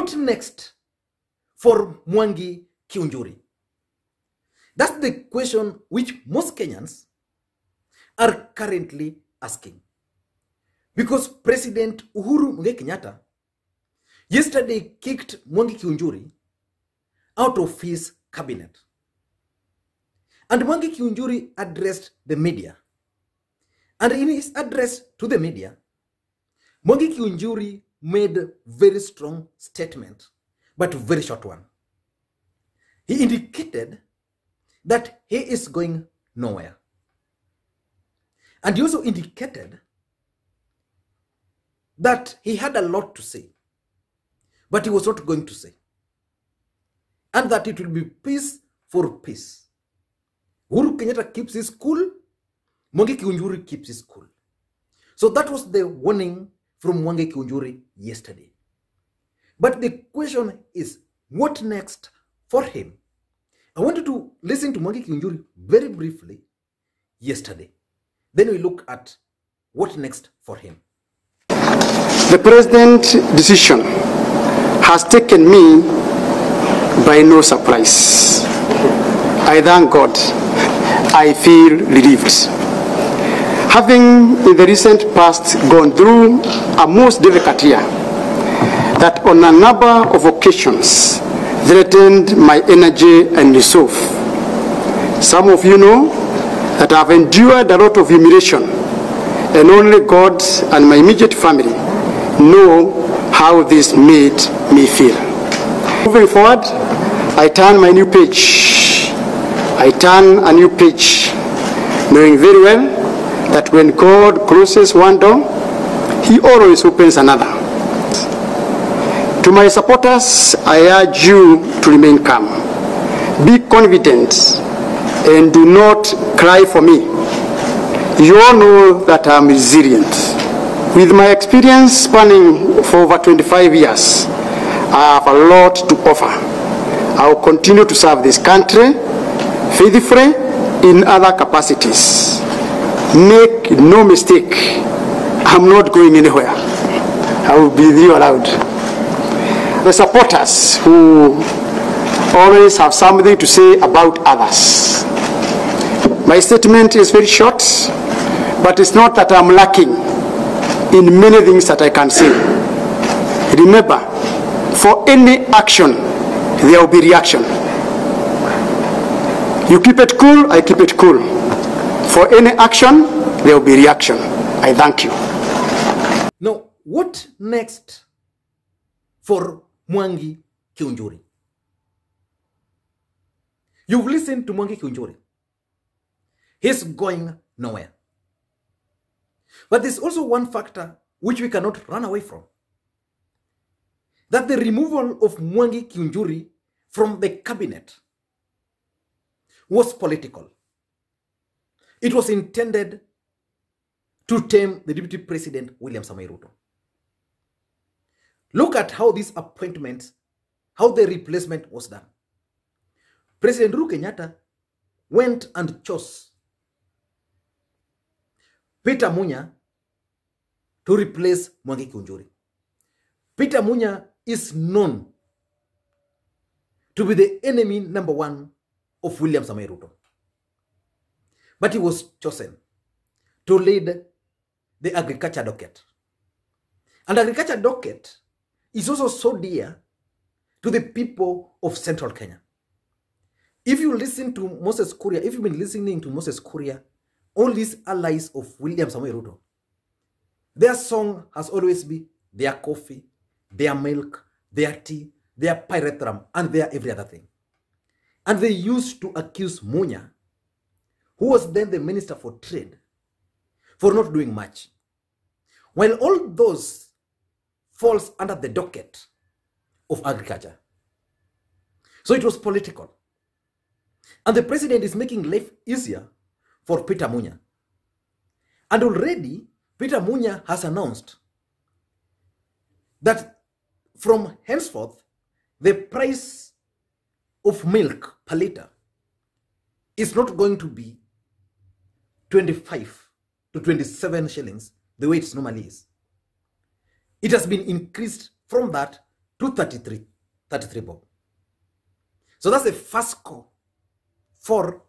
What next for Mwangi Kiunjuri? That's the question which most Kenyans are currently asking. Because President Uhuru Kenyatta yesterday kicked Mwangi Kiunjuri out of his cabinet. And Mwangi Kiunjuri addressed the media. And in his address to the media, Mwangi Kiunjuri made a very strong statement, but a very short one. He indicated that he is going nowhere. And he also indicated that he had a lot to say, but he was not going to say. And that it will be peace for peace. Uhuru Kenyatta keeps his cool, Mwangi Kiunjuri keeps his cool. So that was the warning from Mwangi Kiunjuri yesterday. But the question is, what next for him? I wanted to listen to Mwangi Kiunjuri very briefly yesterday. Then we look at what next for him. The president's decision has taken me by no surprise. I thank God. I feel relieved. Having in the recent past gone through a most difficult year that on a number of occasions threatened my energy and resolve. Some of you know that I have endured a lot of humiliation, and only God and my immediate family know how this made me feel. Moving forward, I turn my new page. I turn a new page, knowing very well that when God closes one door, He always opens another. To my supporters, I urge you to remain calm. Be confident and do not cry for me. You all know that I am resilient. With my experience spanning for over 25 years, I have a lot to offer. I will continue to serve this country faithfully in other capacities. Make no mistake, I'm not going anywhere. I will be with you aloud. The supporters who always have something to say about others. My statement is very short, but it's not that I'm lacking in many things that I can say. Remember, for any action, there will be reaction. You keep it cool, I keep it cool. For any action, there will be reaction. I thank you. Now, what next for Mwangi Kiunjuri? You've listened to Mwangi Kiunjuri. He's going nowhere. But there's also one factor which we cannot run away from. That the removal of Mwangi Kiunjuri from the cabinet was political. It was intended to tame the Deputy President William Samoei Ruto. Look at how these appointments, how the replacement was done. President Uhuru Kenyatta went and chose Peter Munya to replace Mwangi Kiunjuri. Peter Munya is known to be the enemy number one of William Samoei Ruto. But he was chosen to lead the agriculture docket. And agriculture docket is also so dear to the people of Central Kenya. If you listen to Moses Kuria, if you've been listening to Moses Kuria, all these allies of William Samoei Ruto, their song has always been their coffee, their milk, their tea, their pirate rum, and their every other thing. And they used to accuse Munya, who was then the Minister for Trade, for not doing much. While all those falls under the docket of agriculture. So it was political. And the president is making life easier for Peter Munya. And already, Peter Munya has announced that from henceforth, the price of milk per liter is not going to be 25 to 27 shillings the way it normally is. It has been increased from that 233 bob. So that's the first score for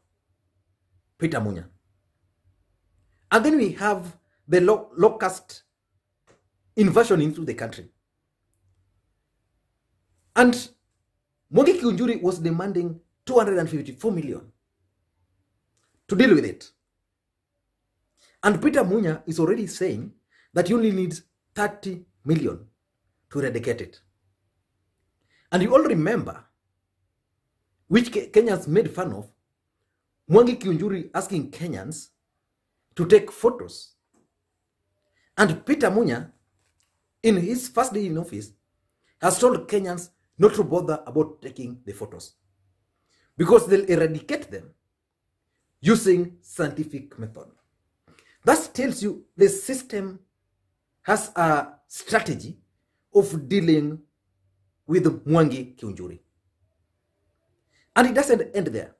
Peter Munya. And then we have the low-caste invasion into the country. And Mwangi Kiunjuri was demanding 254 million to deal with it. And Peter Munya is already saying that he only needs 30 million to eradicate it. And you all remember, which Kenyans made fun of, Mwangi Kiunjuri asking Kenyans to take photos. And Peter Munya, in his first day in office, has told Kenyans not to bother about taking the photos because they'll eradicate them using scientific method. That tells you the system has a strategy of dealing with Mwangi Kiunjuri. And it doesn't end there.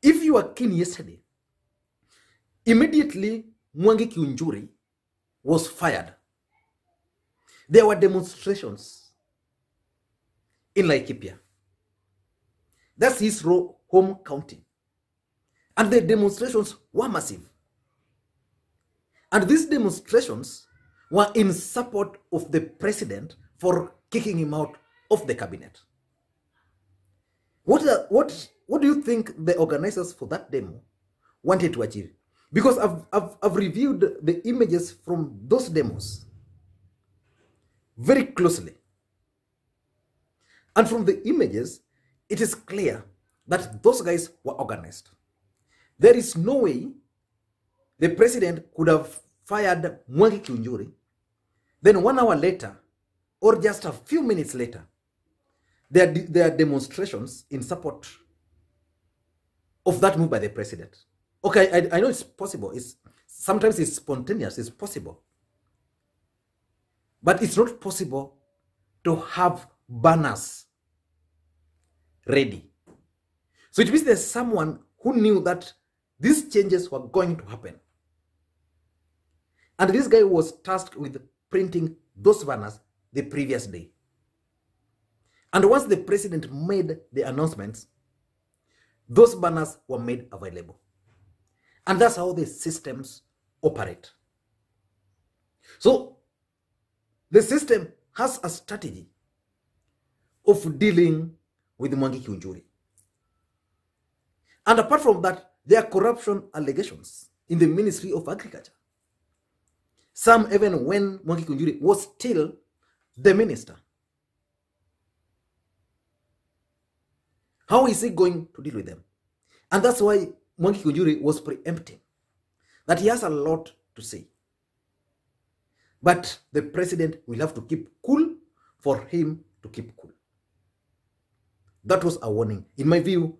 If you were keen yesterday, immediately Mwangi Kiunjuri was fired. There were demonstrations in Laikipia. That's his home county. And the demonstrations were massive. And these demonstrations were in support of the president for kicking him out of the cabinet. What do you think the organizers for that demo wanted to achieve? Because I've reviewed the images from those demos very closely. And from the images, it is clear that those guys were organized. There is no way the president could have fired Mwangi Kiunjuri, then 1 hour later, or just a few minutes later, there are demonstrations in support of that move by the president. Okay, I know it's possible. Sometimes it's spontaneous, it's possible. But it's not possible to have banners ready. So it means there's someone who knew that these changes were going to happen. And this guy was tasked with printing those banners the previous day. And once the president made the announcements, those banners were made available. And that's how the systems operate. So the system has a strategy of dealing with Mwangi Kiunjuri. And apart from that, there are corruption allegations in the Ministry of Agriculture. Some even when Mwangi Kiunjuri was still the minister. How is he going to deal with them? And that's why Mwangi Kiunjuri was preempting that he has a lot to say. But the president will have to keep cool for him to keep cool. That was a warning, in my view,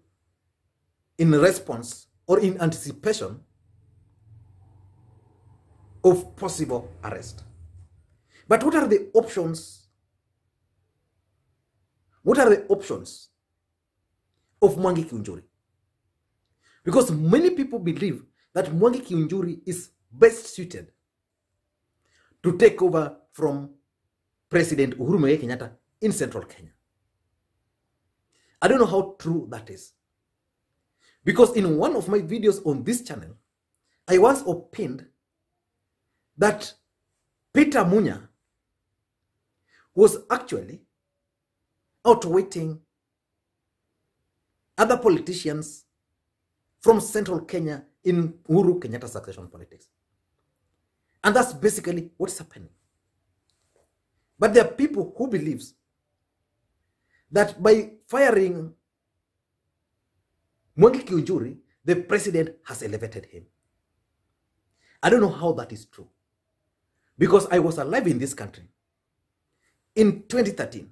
in response or in anticipation of possible arrest. But what are the options? What are the options of Mwangi Kiunjuri? Because many people believe that Mwangi Kiunjuri is best suited to take over from President Uhuru Kenyatta in central Kenya. I don't know how true that is. Because in one of my videos on this channel, I once opined that Peter Munya was actually outwitting other politicians from central Kenya in Uhuru Kenyatta succession politics. And that's basically what's happening. But there are people who believe that by firing Mwangi Kiunjuri, the president has elevated him. I don't know how that is true. Because I was alive in this country in 2013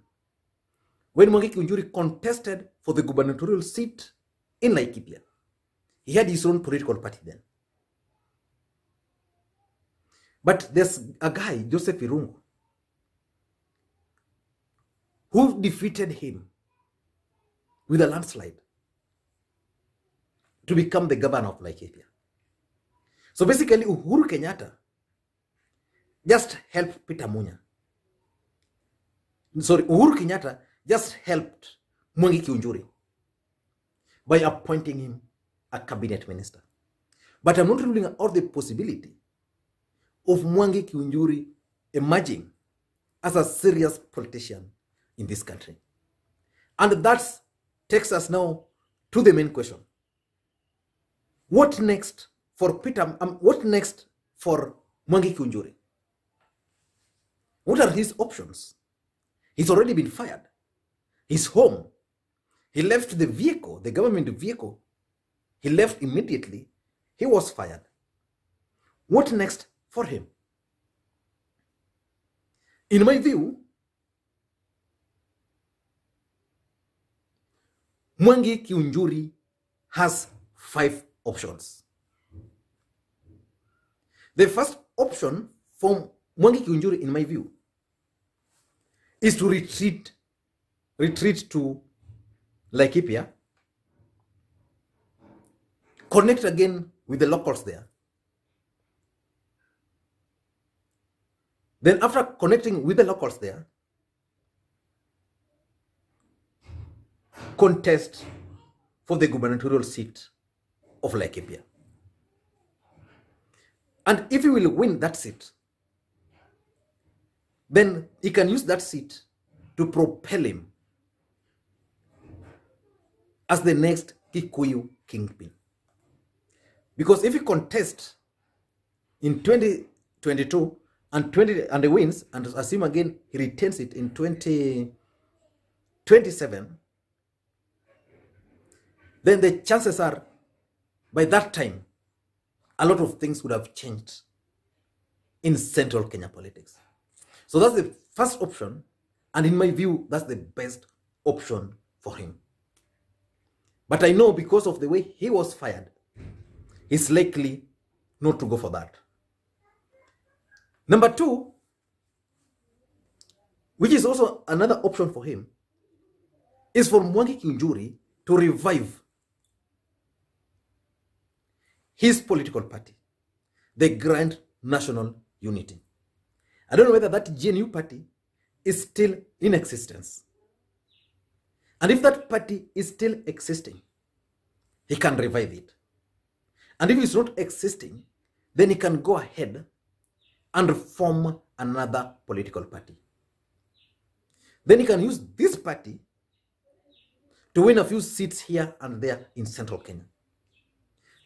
when Mwangi Kiunjuri contested for the gubernatorial seat in Laikipia. He had his own political party then. But there's a guy, Joseph Irungu, who defeated him with a landslide to become the governor of Laikipia. So basically, Uhuru Kenyatta just helped Peter Munya Uhuru Kenyatta just helped Mwangi Kiunjuri by appointing him a cabinet minister. But I'm not ruling out the possibility of Mwangi Kiunjuri emerging as a serious politician in this country. And that takes us now to the main question. What next for what next for Mwangi Kiunjuri? What are his options? He's already been fired. He's home. He left the vehicle, the government vehicle. He left immediately. He was fired. What next for him? In my view, Mwangi Kiunjuri has 5 options. The first option for Mwangi Kiunjuri, in my view, is to retreat to Laikipia, connect again with the locals there. Then after connecting with the locals there, contest for the gubernatorial seat of Laikipia. And if he will win that seat, then he can use that seat to propel him as the next Kikuyu kingpin. Because if he contests in 2022 and he wins, and assume again he retains it in 2027, then the chances are by that time a lot of things would have changed in central Kenya politics. So that's the first option, and in my view, that's the best option for him. But I know because of the way he was fired, he's likely not to go for that. Number 2, which is also another option for him, is for Mwangi Kiunjuri to revive his political party, the Grand National Unity. I don't know whether that GNU party is still in existence. And if that party is still existing, he can revive it. And if it's not existing, then he can go ahead and form another political party. Then he can use this party to win a few seats here and there in central Kenya.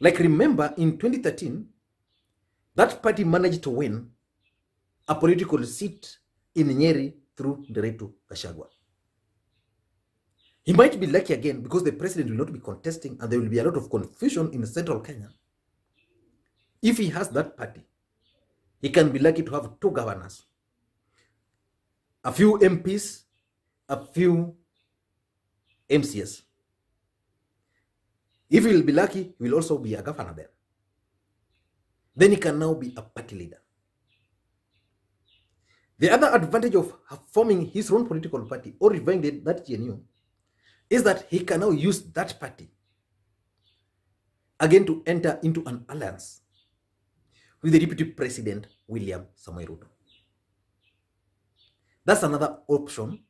Like remember, in 2013, that party managed to win a political seat in Nyeri through Nderetu Gachagua. He might be lucky again because the president will not be contesting and there will be a lot of confusion in central Kenya. If he has that party, he can be lucky to have 2 governors, a few MPs, a few MCS. If he will be lucky, he will also be a governor there. Then he can now be a party leader. The other advantage of forming his own political party or reviving that GNU is that he can now use that party again to enter into an alliance with the Deputy President William Samoei Ruto. That's another option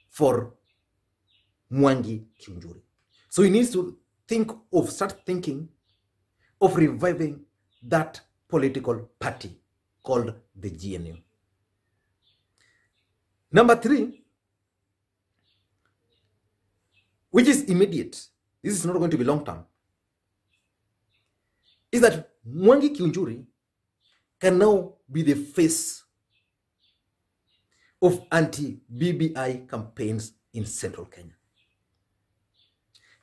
for Mwangi Kiunjuri. So he needs to start thinking of reviving that political party called the GNU. Number 3, which is immediate, this is not going to be long term, is that Mwangi Kiunjuri can now be the face of anti-BBI campaigns in central Kenya.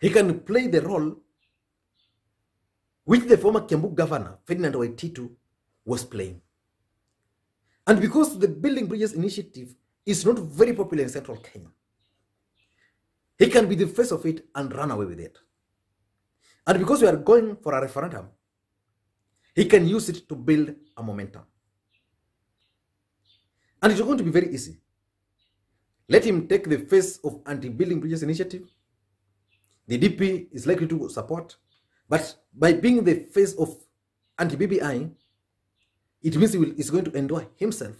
He can play the role which the former Kiambu governor, Ferdinand Waititu, was playing. And because the Building Bridges initiative is not very popular in central Kenya, he can be the face of it and run away with it. And because we are going for a referendum, he can use it to build a momentum. And it's going to be very easy. Let him take the face of anti-Building Bridges initiative. The DP is likely to support, but by being the face of anti-BBI, it means he is going to endure himself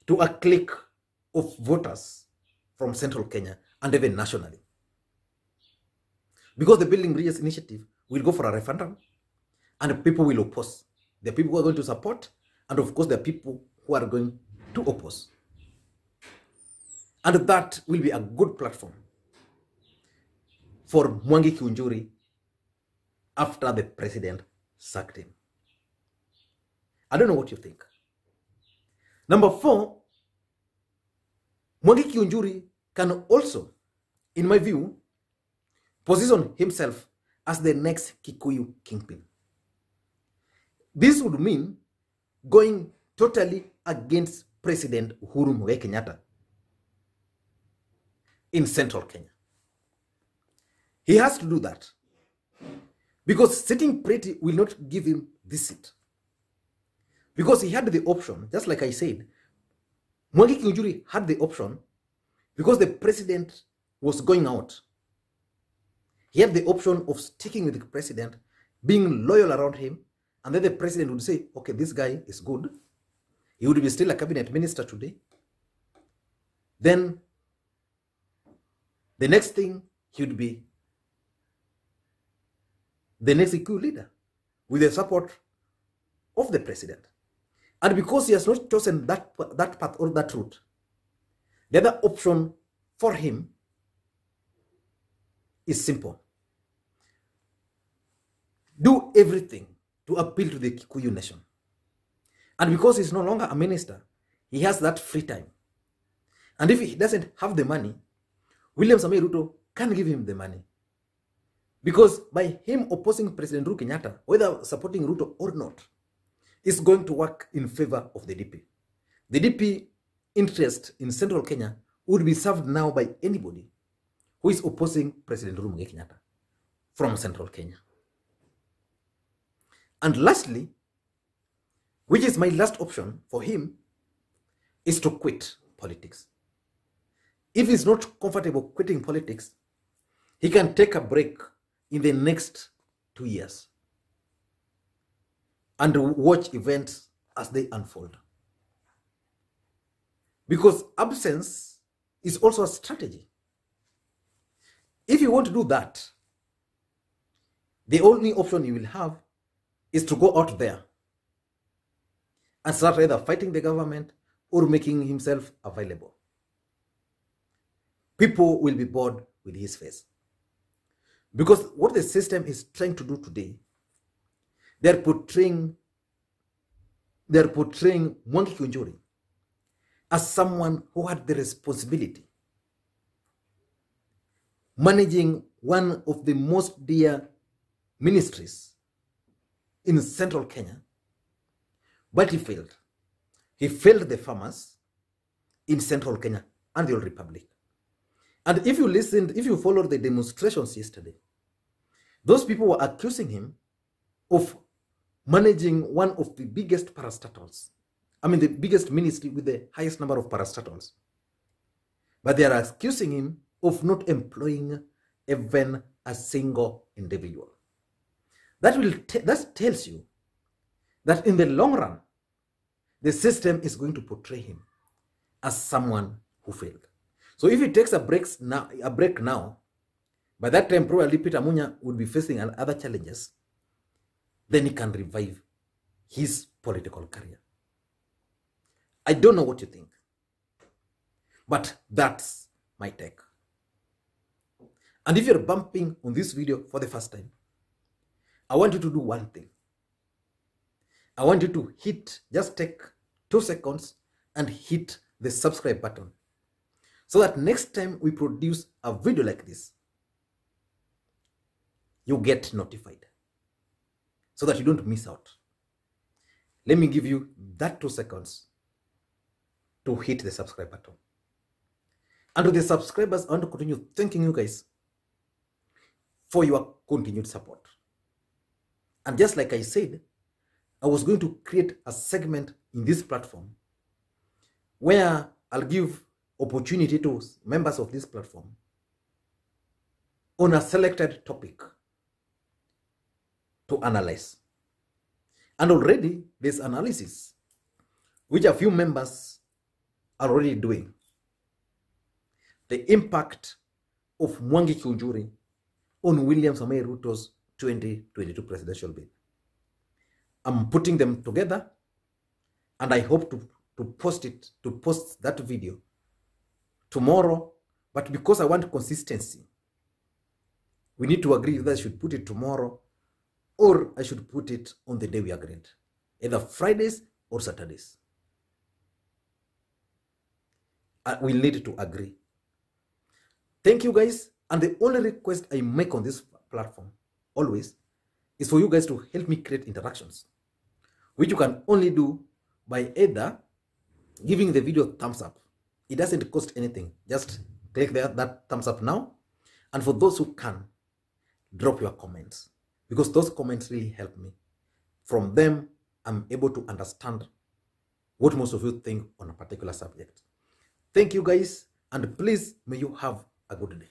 to a clique of voters from central Kenya and even nationally. Because the Building Bridges initiative will go for a referendum and people will oppose. There are people who are going to support, and of course there are people who are going to oppose. And that will be a good platform for Mwangi Kiunjuri after the president sacked him. I don't know what you think. Number 4, Mwangi Kiunjuri can also, in my view, position himself as the next Kikuyu kingpin. This would mean going totally against President Uhuru Kenyatta in central Kenya. He has to do that because sitting pretty will not give him this seat. Because he had the option, just like I said, Mwangi Kiunjuri had the option because the president was going out. He had the option of sticking with the president, being loyal around him, and then the president would say, okay, this guy is good. He would be still a cabinet minister today. Then the next thing, he would be the next Kikuyu leader with the support of the president. And because he has not chosen that path or that route, the other option for him is simple. Do everything to appeal to the Kikuyu nation. And because he's no longer a minister, he has that free time. And if he doesn't have the money, William Samoei Ruto can give him the money. Because by him opposing President Uhuru Kenyatta, whether supporting Ruto or not, is going to work in favor of the DP. The DP interest in central Kenya would be served now by anybody who is opposing President Uhuru Kenyatta from central Kenya. And lastly, which is my last option for him, is to quit politics. If he's not comfortable quitting politics, he can take a break in the next 2 years and watch events as they unfold. Because absence is also a strategy. If you want to do that, the only option you will have is to go out there and start either fighting the government or making himself available. People will be bored with his face. Because what the system is trying to do today, they're portraying Mwangi Kiunjuri as someone who had the responsibility managing one of the most dear ministries in central Kenya, but he failed. He failed the farmers in central Kenya and the old republic. And if you followed the demonstrations yesterday, those people were accusing him of managing one of the biggest parastatals. I mean, the biggest ministry with the highest number of parastatals. But they are accusing him of not employing even a single individual. That tells you that in the long run, the system is going to portray him as someone who failed. So if he takes a break now, by that time probably Peter Munya would be facing other challenges, then he can revive his political career. I don't know what you think, but that's my take. And if you're bumping on this video for the first time, I want you to do one thing. I want you to just take 2 seconds and hit the subscribe button so that next time we produce a video like this, you get notified so that you don't miss out. Let me give you that 2 seconds to hit the subscribe button. And to the subscribers, I want to continue thanking you guys for your continued support. And just like I said, I was going to create a segment in this platform where I'll give opportunity to members of this platform on a selected topic to analyze. And already there's analysis which a few members are already doing, the impact of Mwangi Kiunjuri on William Samoei Ruto's 2022 presidential bid. I'm putting them together, and I hope to post that video tomorrow. But because I want consistency, we need to agree whether I should put it tomorrow or I should put it on the day we agreed, either Fridays or Saturdays. We need to agree. Thank you guys. And the only request I make on this platform always is for you guys to help me create interactions, which you can only do by either giving the video a thumbs up. It doesn't cost anything. Just click that thumbs up now. And for those who can, drop your comments, because those comments really help me. From them, I'm able to understand what most of you think on a particular subject. Thank you guys, and please may you have a good day.